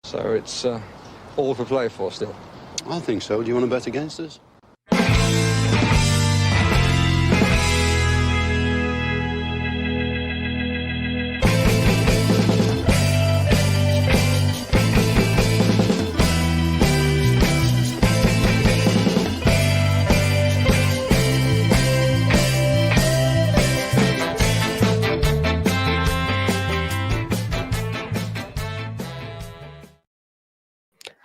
So it's all to play for still. I think so. Do you want to bet against us?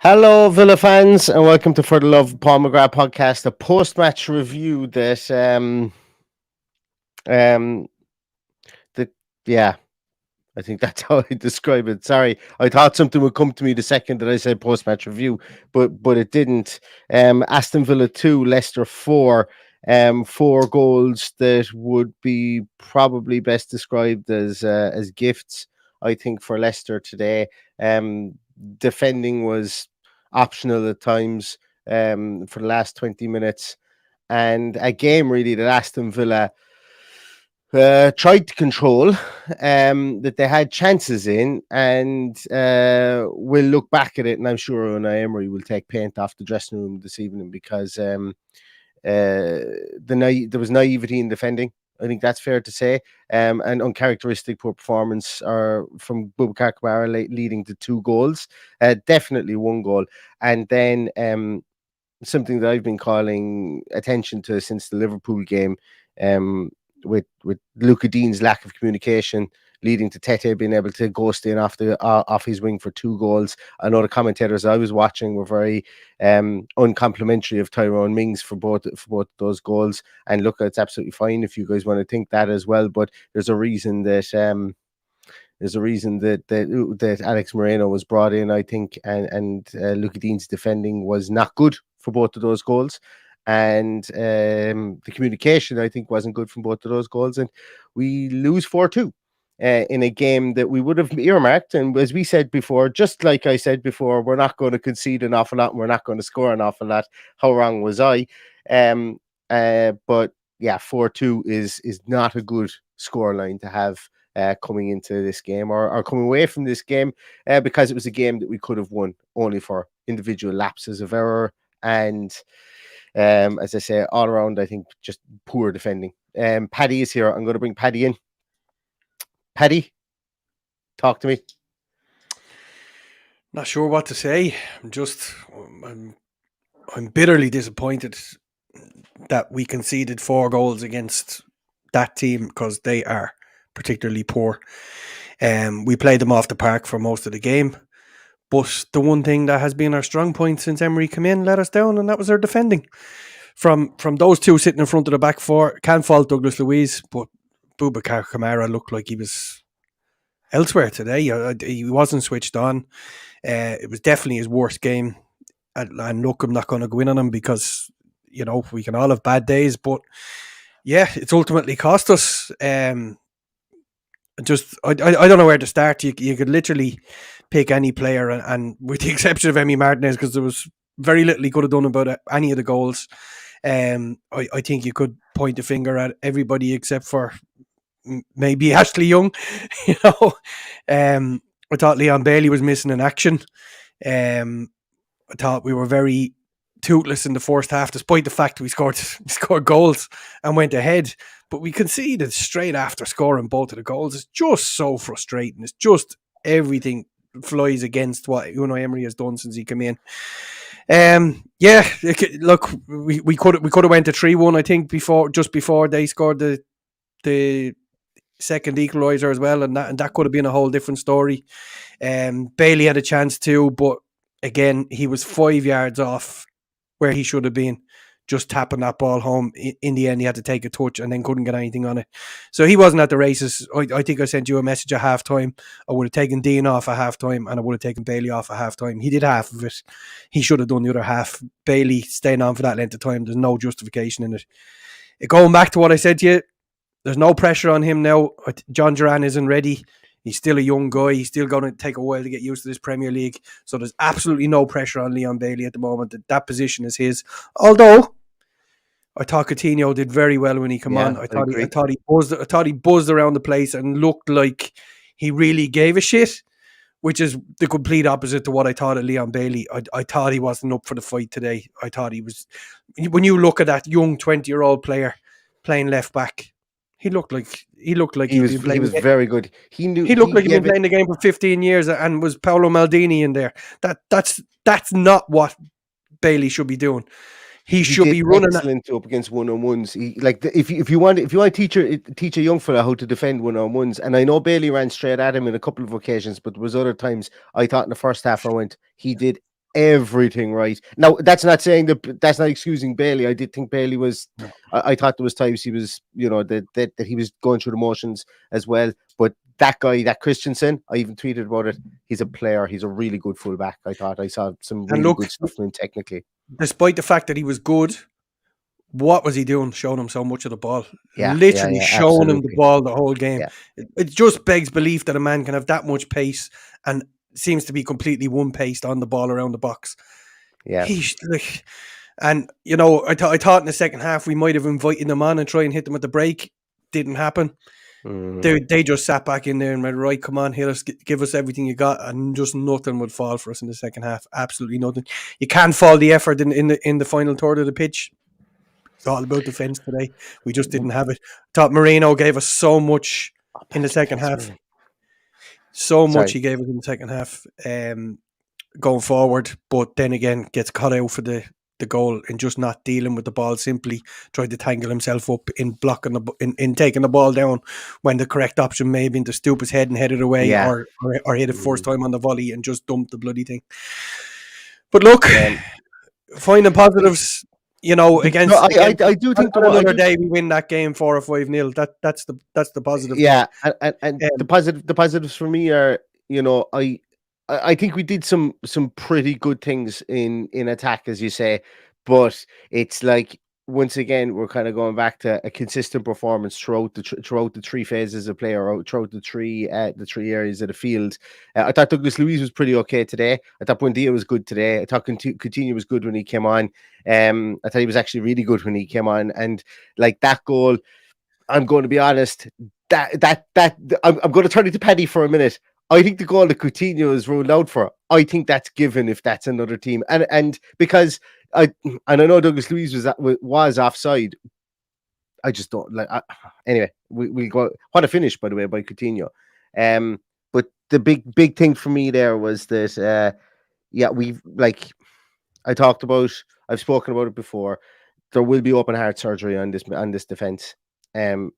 Hello, Villa fans, and welcome to For the Love of Paul McGrath podcast, a post-match review that, I think that's how I describe it. Sorry, I thought something would come to me the second that I said post-match review, but it didn't. Aston Villa 2, Leicester 4. 4 goals that would be probably best described as gifts, I think, for Leicester today. Defending was optional at times for the last 20 minutes, and a game really that Aston Villa tried to control, that they had chances in, and we'll look back at it, and I'm sure Unai Emery will take paint off the dressing room this evening because there was naivety in defending. I think that's fair to say, and uncharacteristic poor performance from Boubacar Kamara leading to 2 goals, definitely 1 goal, and then something that I've been calling attention to since the Liverpool game, with Luka Dean's lack of communication leading to Tete being able to ghost in off his wing for 2 goals. I know the commentators I was watching were very uncomplimentary of Tyrone Mings for both those goals. And look, it's absolutely fine if you guys want to think that as well. But there's a reason that that Alex Moreno was brought in, I think, and Luka Dean's defending was not good for both of those goals. And the communication, I think, wasn't good from both of those goals. And we lose 4-2. In a game that we would have earmarked. And as we said before, just like I said before, we're not going to concede an awful lot and we're not going to score an awful lot. How wrong was I? But yeah, 4-2 is not a good scoreline to have coming into this game or coming away from this game, because it was a game that we could have won only for individual lapses of error. And as I say, all around, I think just poor defending. Paddy is here. I'm going to bring Paddy in. Paddy, talk to me. Not sure what to say. I'm bitterly disappointed that we conceded 4 goals against that team because they are particularly poor. We played them off the park for most of the game, but the one thing that has been our strong point since Emery came in let us down, and that was our defending. From those two sitting in front of the back four, can't fault Douglas Luiz, but Boubacar Kamara looked like he was elsewhere today. He wasn't switched on. It was definitely his worst game. And look, I'm not going to go in on him because, you know, we can all have bad days. But yeah, it's ultimately cost us. I don't know where to start. You could literally pick any player, and with the exception of Emi Martinez, because there was very little he could have done about any of the goals. I think you could point a finger at everybody except for maybe Ashley Young. You know, I thought Leon Bailey was missing in action. I thought we were very toothless in the first half, despite the fact we scored goals and went ahead. But we conceded straight after scoring both of the goals. It's just so frustrating. It's just everything flies against what Unai Emery has done since he came in. Look, we could have went to 3-1, I think, just before they scored the second equaliser as well, and that could have been a whole different story. Bailey had a chance too, but again, he was 5 yards off where he should have been, just tapping that ball home. In the end, he had to take a touch and then couldn't get anything on it. So he wasn't at the races. I think I sent you a message at half-time. I would have taken Dean off at half-time and I would have taken Bailey off at half-time. He did half of it. He should have done the other half. Bailey staying on for that length of time, there's no justification in it. Going back to what I said to you, there's no pressure on him now. John Duran isn't ready. He's still a young guy. He's still going to take a while to get used to this Premier League. So there's absolutely no pressure on Leon Bailey at the moment. That position is his. Although I thought Coutinho did very well when he came on. I thought he buzzed around the place and looked like he really gave a shit. which is the complete opposite to what I thought of Leon Bailey. I thought he wasn't up for the fight today. I thought he was. When you look at that young 20-year-old player playing left back, he looked like he'd been he playing. was very good. He knew He looked like he'd been gave it. playing the game for 15 years and was Paolo Maldini in there. That's not what Bailey should be doing. He should did be running. excellent up against one-on-ones. If you want to teach a young fella how to defend one-on-ones, and I know Bailey ran straight at him in a couple of occasions, but there was other times I thought in the first half he did everything right. Now that's not saying that's not excusing Bailey. I did think Bailey was. I thought there was times he was, that he was going through the motions as well. But that guy, that Christensen, I even tweeted about it. He's a player. He's a really good fullback. I thought I saw some really good stuff from him technically. Despite the fact that he was good, what was he doing? Showing him so much of the ball. Yeah, Literally showing him the absolutely. ball the whole game. Yeah. It just begs belief that a man can have that much pace and seems to be completely one-paced on the ball around the box. Yeah. He's like, and I thought in the second half we might have invited them on and try and hit them at the break. Didn't happen. They just sat back in there and went, right, come on, give us everything you got, and just nothing would fall for us in the second half. Absolutely nothing. You can't fall the effort in the final third of the pitch. It's all about defence today. We just didn't have it. Thought Moreno gave us so much in the second half. So much he gave us in the second half going forward, but then again gets cut out for the goal and just not dealing with the ball, simply tried to tangle himself up in blocking in taking the ball down when the correct option may have been to stoop his head and head it away, or hit it first time on the volley and just dump the bloody thing. But look, finding positives, against. I do think another day we win that game 4 or 5-0. That's the positive. Yeah, and the positives for me are, I think we did some pretty good things in attack, as you say, but it's like, once again, we're kind of going back to a consistent performance throughout the three phases of play, or throughout the three areas of the field. I thought Douglas Luiz was pretty okay today. I thought Buendia was good today. I thought Coutinho was good when he came on. I thought he was actually really good when he came on, and like that goal, I'm going to be honest, that I'm going to turn it to Paddy for a minute. I think the goal that Coutinho is ruled out for, I think that's given if that's another team, and because I know Douglas Luiz was offside. I just don't like. Anyway, we go. What a finish, by the way, by Coutinho. But the big thing for me there was that we've, like I talked about. I've spoken about it before. There will be open heart surgery on this defense. And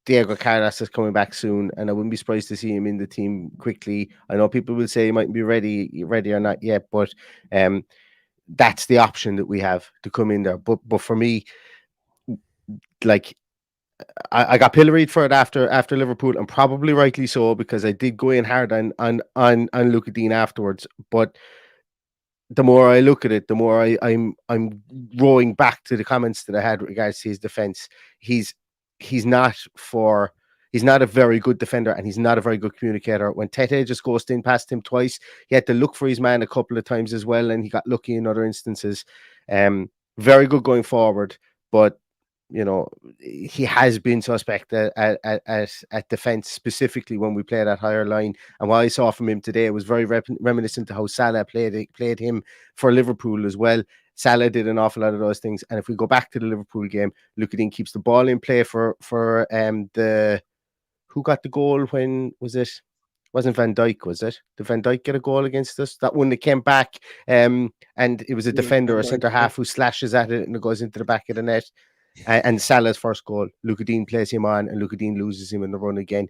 Diego Carlos is coming back soon, and I wouldn't be surprised to see him in the team quickly. I know people will say he mightn't be ready or not yet, but that's the option that we have to come in there. But for me, like, I got pilloried for it after Liverpool, and probably rightly so, because I did go in hard on Luka Dean afterwards. But the more I look at it, the more I'm rowing back to the comments that I had with regards to his defense. He's not a very good defender, and he's not a very good communicator. When Tete just ghosted in past him twice, he had to look for his man a couple of times as well, and he got lucky in other instances. Very good going forward, but he has been suspect at defense, specifically when we play that higher line. And what I saw from him today was very reminiscent to how Salah played him for Liverpool as well. Salah did an awful lot of those things. And if we go back to the Liverpool game, Luka Dean keeps the ball in play for who got the goal? When was it? Wasn't Van Dijk, was it? Did Van Dijk get a goal against us? That one that came back, and it was a defender, a centre half, who slashes at it and it goes into the back of the net. And Salah's first goal, Luka Dean plays him on, and Luka Dean loses him in the run again.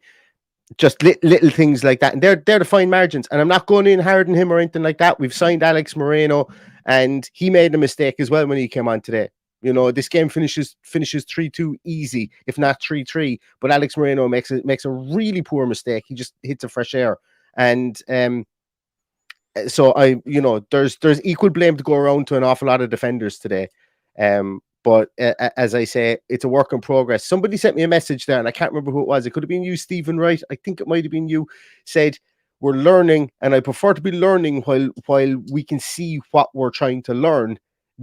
Just little things like that, and they're the fine margins. And I'm not going in hard on him or anything like that. We've signed Alex Moreno, and he made a mistake as well when he came on today. This game finishes 3-2 easy, if not 3-3. But Alex Moreno makes a really poor mistake. He just hits a fresh air, and so there's equal blame to go around to an awful lot of defenders today. But as I say, it's a work in progress. Somebody sent me a message there, and I can't remember who it was. It could have been you, Stephen Wright. I think it might have been you. Said, we're learning, and I prefer to be learning while we can see what we're trying to learn,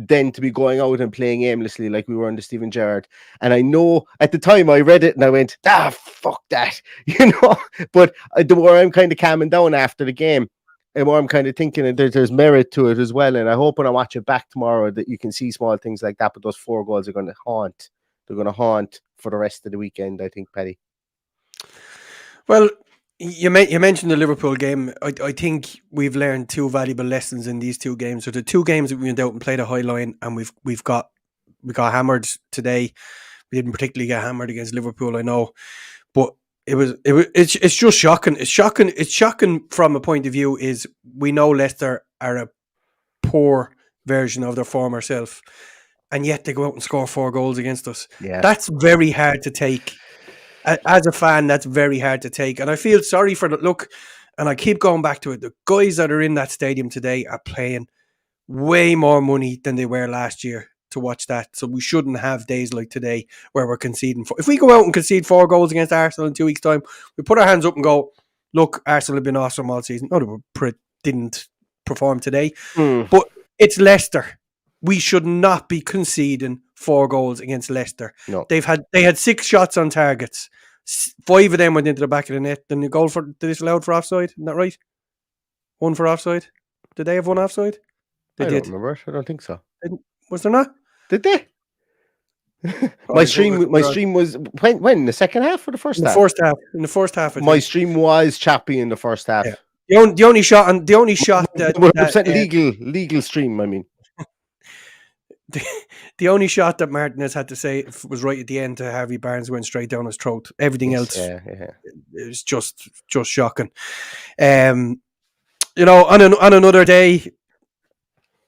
than to be going out and playing aimlessly like we were under Steven Gerrard. And I know at the time I read it and I went, fuck that, But the more I'm kind of calming down after the game, the more I'm kind of thinking that there's merit to it as well. And I hope when I watch it back tomorrow that you can see small things like that. But those 4 goals are going to haunt. They're going to haunt for the rest of the weekend, I think, Paddy. Well, you mentioned the Liverpool game. I think we've learned 2 valuable lessons in these 2 games. So the 2 games that we went out and played a high line, and we got hammered today. We didn't particularly get hammered against Liverpool, I know, but it's just shocking. It's shocking from a point of view is we know Leicester are a poor version of their former self, and yet they go out and score 4 goals against us. Yeah, that's very hard to take. As a fan, that's very hard to take. And I feel sorry for the look, and I keep going back to it. The guys that are in that stadium today are paying way more money than they were last year to watch that. So we shouldn't have days like today where we're conceding. If we go out and concede 4 goals against Arsenal in 2 weeks' time, we put our hands up and go, look, Arsenal have been awesome all season. No, they didn't perform today. But it's Leicester. We should not be conceding 4 goals against Leicester. No. They had 6 shots on targets. 5 of them went into the back of the net. Then the goal for disallowed for offside. Isn't that right? 1 for offside. Did they have 1 offside? They did. I don't remember. I don't think so. Was there not? Did they? My stream was when in the second half or the first half? In the first half. My stream was choppy in the first half. Yeah. The only shot that 100% legal stream. I mean. The only shot that Martinez had to say was right at the end to Harvey Barnes, went straight down his throat. Everything else is just shocking. On another day,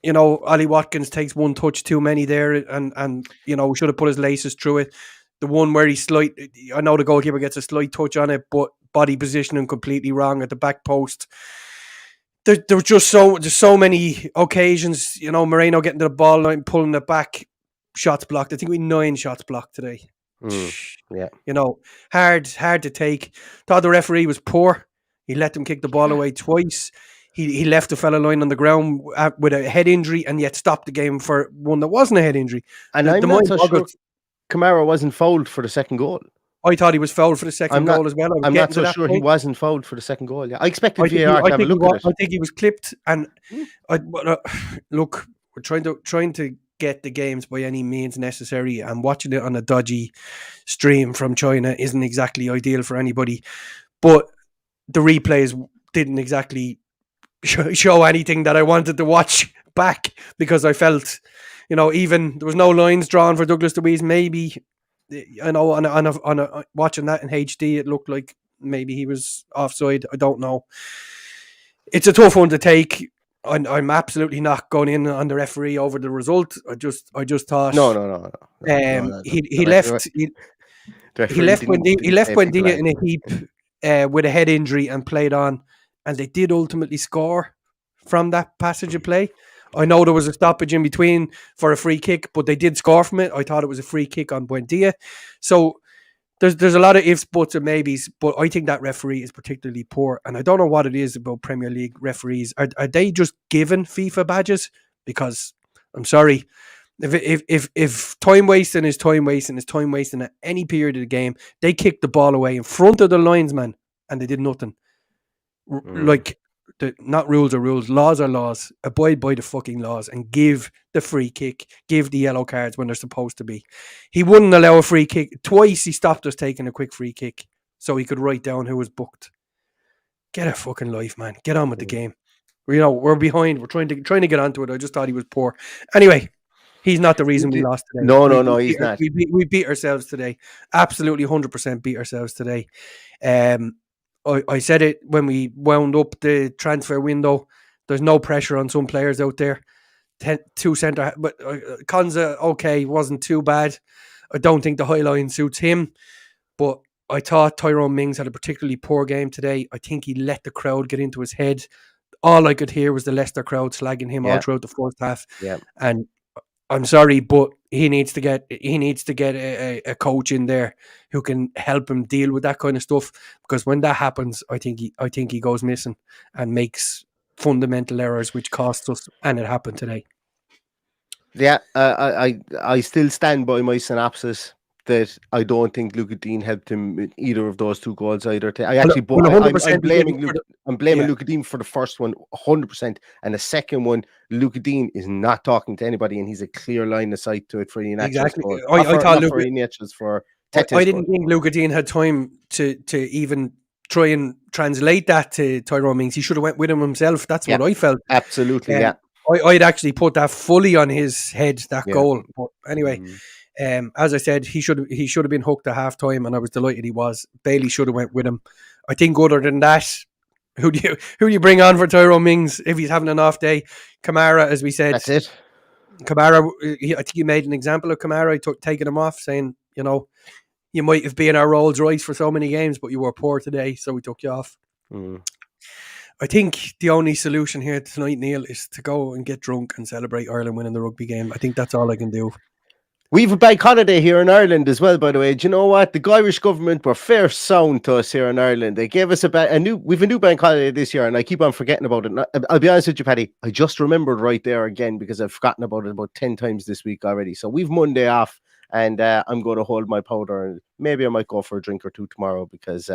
Ollie Watkins takes 1 touch too many there, and should have put his laces through it. The one where I know the goalkeeper gets a slight touch on it, but body positioning completely wrong at the back post. There were just so many occasions, Moreno getting to the ball line, pulling it back, shots blocked. I think we had 9 shots blocked today. Yeah. Hard to take. Thought the referee was poor. He let them kick the ball away twice. He left the fella lying on the ground with a head injury and yet stopped the game for one that wasn't a head injury. And I'm not so sure Kamara wasn't fouled for the second goal. I thought he was fouled for the second goal as well. I'm not so sure he wasn't fouled for the second goal. Yeah, I expected VAR to have a look at it. I think he was clipped. And look, we're trying to get the games by any means necessary, and watching it on a dodgy stream from China isn't exactly ideal for anybody. But the replays didn't exactly show anything that I wanted to watch back, because I felt, even there was no lines drawn for Douglas Luiz. Maybe. On watching that in HD, it looked like maybe he was offside. I don't know. It's a tough one to take. I'm absolutely not going in on the referee over the result. I just thought no. He left Buendia in a heap with a head injury and played on, and they did ultimately score from that passage of play. I know there was a stoppage in between for a free kick, but they did score from it. I thought it was a free kick on Buendia. So there's a lot of ifs, buts, and maybes, but I think that referee is particularly poor. And I don't know what it is about Premier League referees. Are they just given FIFA badges? Because I'm sorry, if time wasting is time wasting at any period of the game, they kicked the ball away in front of the linesman and they did nothing. Not rules are rules, laws are laws. Abide by the fucking laws and give the free kick, give the yellow cards when they're supposed to be. He wouldn't allow a free kick. Twice he stopped us taking a quick free kick so he could write down who was booked. Get a fucking life, man. Get on with the game. We're behind. We're trying to get onto it. I just thought he was poor. Anyway, he's not the reason we lost today. No, he's not. We beat ourselves today. Absolutely 100% beat ourselves today. I said it when we wound up the transfer window. There's no pressure on some players out there. 2 centre, but Konza, okay, wasn't too bad. I don't think the high line suits him, but I thought Tyrone Mings had a particularly poor game today. I think he let the crowd get into his head. All I could hear was the Leicester crowd slagging him all throughout the first half. Yeah. And I'm sorry, but he needs to get a coach in there who can help him deal with that kind of stuff, because when that happens, I think he goes missing and makes fundamental errors which cost us, and it happened today. Yeah, I still stand by my synopsis that I don't think Luca Dean helped him with either of those two goals either. I Well, actually, well, I'm 100% he didn't blaming Luke. for the, I'm blaming yeah, Luca Dean for the first one, 100%, and the second one, Luca Dean is not talking to anybody, and he's a clear line of sight to it for Iheanacho's exactly. goal. I thought Not Luke. for Iheanacho's, for I Tete's goal. didn't think Luca Dean had time to even try and translate that to Tyrone Mings. He should have went with him himself. That's Yeah, what I felt. absolutely. Yeah, I'd actually put that fully on his head, that yeah. goal. But anyway, Mm. as I said, he should have been hooked at half time, and I was delighted he was. Bailey should have went with him. I think other than that, who do you bring on for Tyrone Mings if he's having an off day? Kamara, as we said, That's it. Kamara. I think you made an example of Kamara. He took taking him off, saying, you might have been our Rolls Royce for so many games, but you were poor today, so we took you off. Mm. I think the only solution here tonight, Neil, is to go and get drunk and celebrate Ireland winning the rugby game. I think that's all I can do. We've a bank holiday here in Ireland as well, by the way. Do you know what? The Irish government were fair sound to us here in Ireland. They gave us we've a new bank holiday this year, and I keep on forgetting about it. I'll be honest with you, Paddy. I just remembered right there again because I've forgotten about it about 10 times this week already. So we've Monday off, and I'm going to hold my powder, and maybe I might go for a drink or two tomorrow because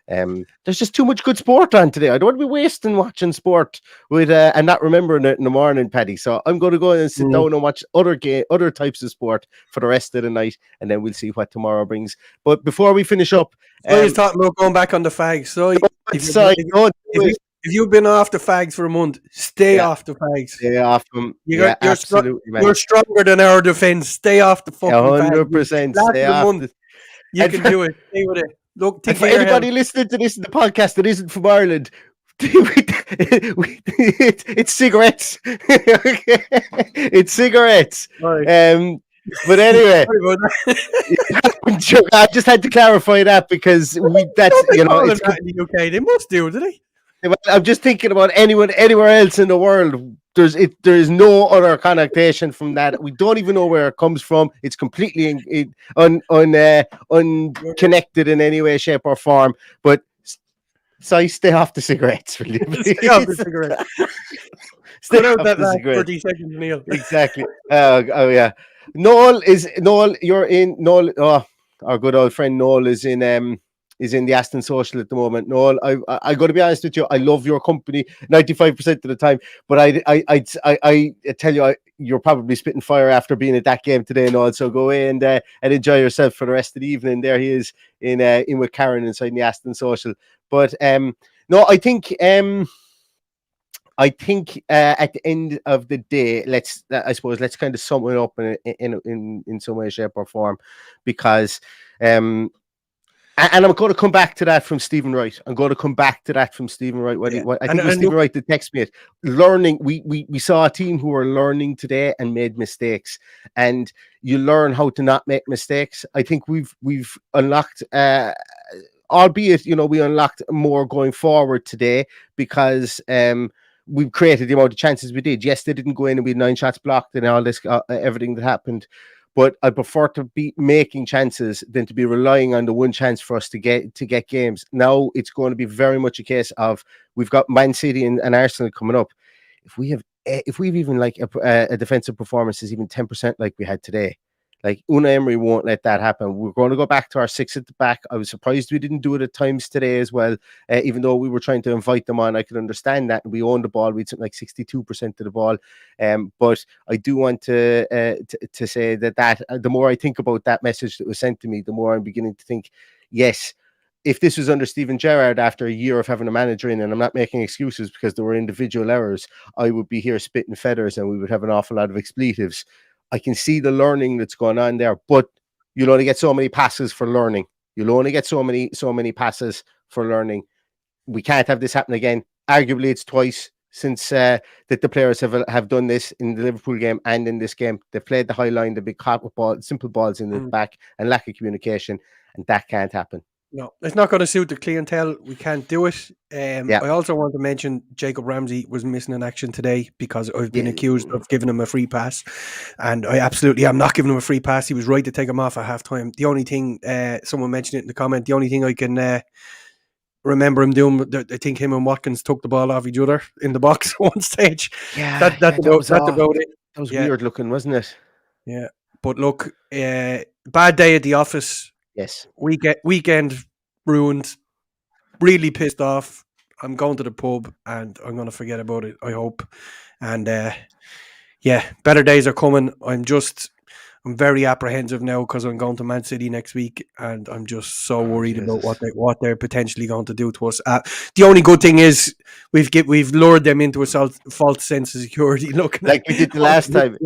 there's just too much good sport on today. I don't want to be wasting watching sport with and not remembering it in the morning, Paddy. So I'm going to go and sit down and watch other types of sport for the rest of the night, and then we'll see what tomorrow brings. But before we finish up, I was talking about going back on the fags. So if you've been off the fags for a month, stay off the fags. Stay off them. Absolutely, man. You're stronger than our defense. Stay off the fucking 100%. Stay off. You can do it. Stay with it. Look, for anybody listening to this in the podcast that isn't from Ireland, it's cigarettes. It's cigarettes. Right. But anyway, I just had to clarify that because that's in the UK. They must do they? I'm just thinking about anyone anywhere else in the world. There is no other connotation from that. We don't even know where it comes from. It's completely unconnected in any way, shape, or form. But so stay off the cigarettes, really. Stay off the cigarettes. Stay off the cigarettes. 30 seconds, Neil. Exactly. Oh yeah. Noel, you're in. Noel, our good old friend Noel is in the Aston Social at the moment. Noel, I got to be honest with you. I love your company 95% of the time, but I tell you, you're probably spitting fire after being at that game today, Noel. So go away and enjoy yourself for the rest of the evening. There he is in with Karen inside the Aston Social. But no, I think at the end of the day, let's kind of sum it up in some way, shape, or form, because and I'm going to come back to that from Stephen Wright. I think Stephen Wright did text me it. Learning, we saw a team who were learning today and made mistakes, and you learn how to not make mistakes. I think we've unlocked. Albeit, we unlocked more going forward today because we've created the amount of chances we did. Yes, they didn't go in and we had 9 shots blocked and all this, everything that happened. But I prefer to be making chances than to be relying on the one chance for us to get games. Now it's going to be very much a case of we've got Man City and Arsenal coming up. If we've even like a defensive performance is even 10% like we had today, like Unai Emery won't let that happen. We're going to go back to our 6 at the back. I was surprised we didn't do it at times today as well. Even though we were trying to invite them on, I could understand that. And we owned the ball. We had something like 62% of the ball. But I do want to say that the more I think about that message that was sent to me, the more I'm beginning to think, yes, if this was under Steven Gerrard after a year of having a manager in, and I'm not making excuses because there were individual errors, I would be here spitting feathers and we would have an awful lot of expletives. I can see the learning that's going on there, but you'll only get so many passes for learning. We can't have this happen again. Arguably, it's twice since that the players have done this in the Liverpool game and in this game. They've played the high line, they've been caught with simple balls in the back and lack of communication, and that can't happen. No, it's not going to suit the clientele. We can't do it. I also want to mention Jacob Ramsey was missing in action today because I've been accused of giving him a free pass, and I absolutely am not giving him a free pass. He was right to take him off at halftime. The only thing, someone mentioned it in the comment, the only thing I can remember him doing, I think him and Watkins took the ball off each other in the box at one stage. Yeah, that's about it. That was Yeah. weird looking, wasn't it? Yeah. But look, bad day at the office. Yes. Weekend ruined. Really pissed off. I'm going to the pub and I'm going to forget about it, I hope. And yeah, better days are coming. I'm very apprehensive now because I'm going to Man City next week, and I'm just so worried about what they're potentially going to do to us. The only good thing is we've lured them into a false sense of security. Look, like we did the last time.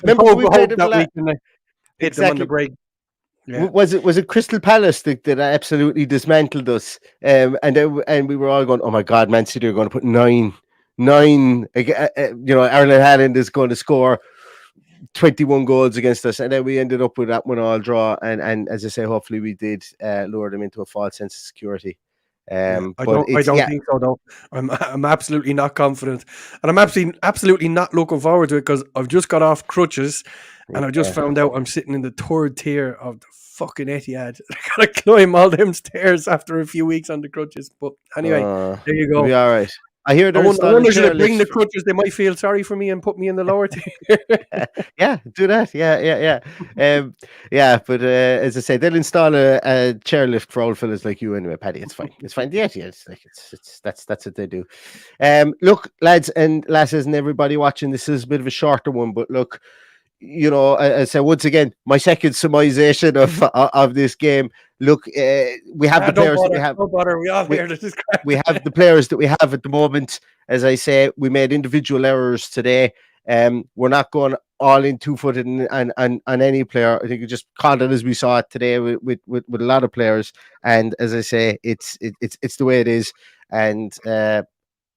Remember when we played them that we can hit them on the exactly. break. Yeah. Was it Crystal Palace that absolutely dismantled us? And we were all going, oh my God, Man City are going to put nine. Erling Haaland is going to score 21 goals against us, and then we ended up with that one all draw. And as I say, hopefully we did lure them into a false sense of security. I don't think so though. I'm absolutely not confident, and I'm absolutely not looking forward to it because I've just got off crutches, and I've just found out I'm sitting in the third tier of the fucking Etihad. I gotta climb all them stairs after a few weeks on the crutches. But anyway, there you go. Be all right. I hear they're I wonder should I bring the crutches? They might feel sorry for me and put me in the lower tier. Yeah, do that. Yeah. But as I say, they'll install a chairlift for old fellas like you anyway, Paddy. It's fine. It's fine. Yeah. It's like that's what they do. Look, lads and lasses, and everybody watching. This is a bit of a shorter one, but look. I say once again, my second summarization of this game. Look, we have the players that we have. Don't bother. We all hear this. We have the players that we have at the moment. As I say, we made individual errors today. We're not going all in 2-footed on any player. I think we just called it as we saw it today with a lot of players. And as I say, it's the way it is. And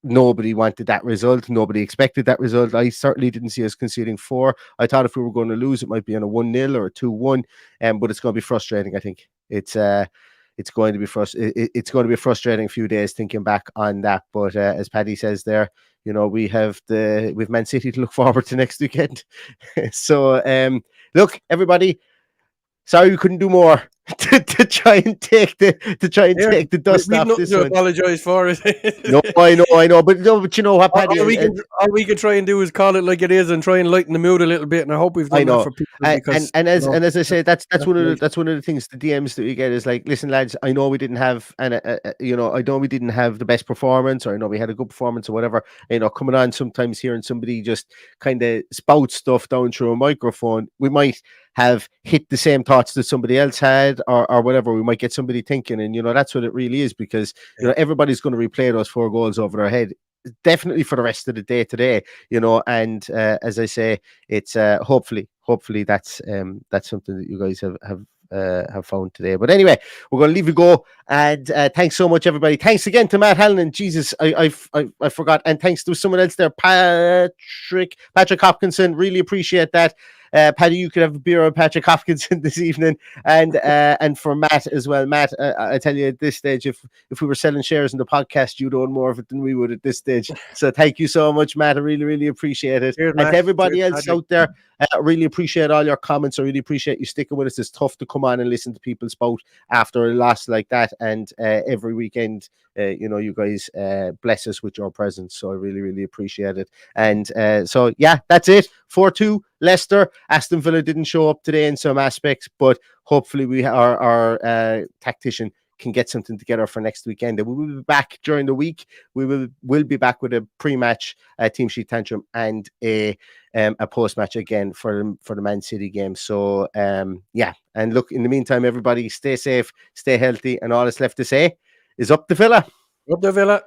nobody wanted that result. Nobody expected that result. I certainly didn't see us conceding 4. I thought if we were going to lose, it might be on a 1-0 or a 2-1. But it's going to be frustrating. I think it's going to be it's going to be a frustrating few days thinking back on that. But as Paddy says there, we've Man City to look forward to next weekend. So look, everybody. Sorry we couldn't do more to try and take the dust off this one. Apologize for it. No, I know, but you know what, Paddy? All we can try and do is call it like it is and try and lighten the mood a little bit. And I hope we've done that for people. As I say, that's one of the things. The DMs that we get is like, listen, lads, I know we didn't have, I know we didn't have the best performance, or I know we had a good performance or whatever. Coming on sometimes hearing somebody just kind of spout stuff down through a microphone, we might have hit the same thoughts that somebody else had or whatever. We might get somebody thinking, and that's what it really is, because everybody's going to replay those 4 goals over their head definitely for the rest of the day today, and as I say, it's hopefully that's something that you guys have found today. But anyway, we're going to leave you go, and thanks so much, everybody. Thanks again to Matt Halloran. Jesus, I forgot, and thanks to someone else there, Patrick Hopkinson. Really appreciate that. Paddy, you could have a beer with Patrick Hopkinson this evening, and for Matt as well. Matt, I tell you, at this stage, if we were selling shares in the podcast, you'd own more of it than we would at this stage. So thank you so much, Matt. I really, really appreciate it. Cheers, and to everybody else Patrick out there, I really appreciate all your comments. I really appreciate you sticking with us. It's tough to come on and listen to people spout after a loss like that, and every weekend, you guys bless us with your presence. So I really, really appreciate it. And so yeah, that's it. 4-2 Leicester. Aston Villa didn't show up today in some aspects, but hopefully our tactician can get something together for next weekend. And we will be back during the week. We'll be back with a pre-match team sheet tantrum and a post-match again for the Man City game. So yeah, and look, in the meantime, everybody stay safe, stay healthy, and all that's left to say is up the Villa. Up the Villa.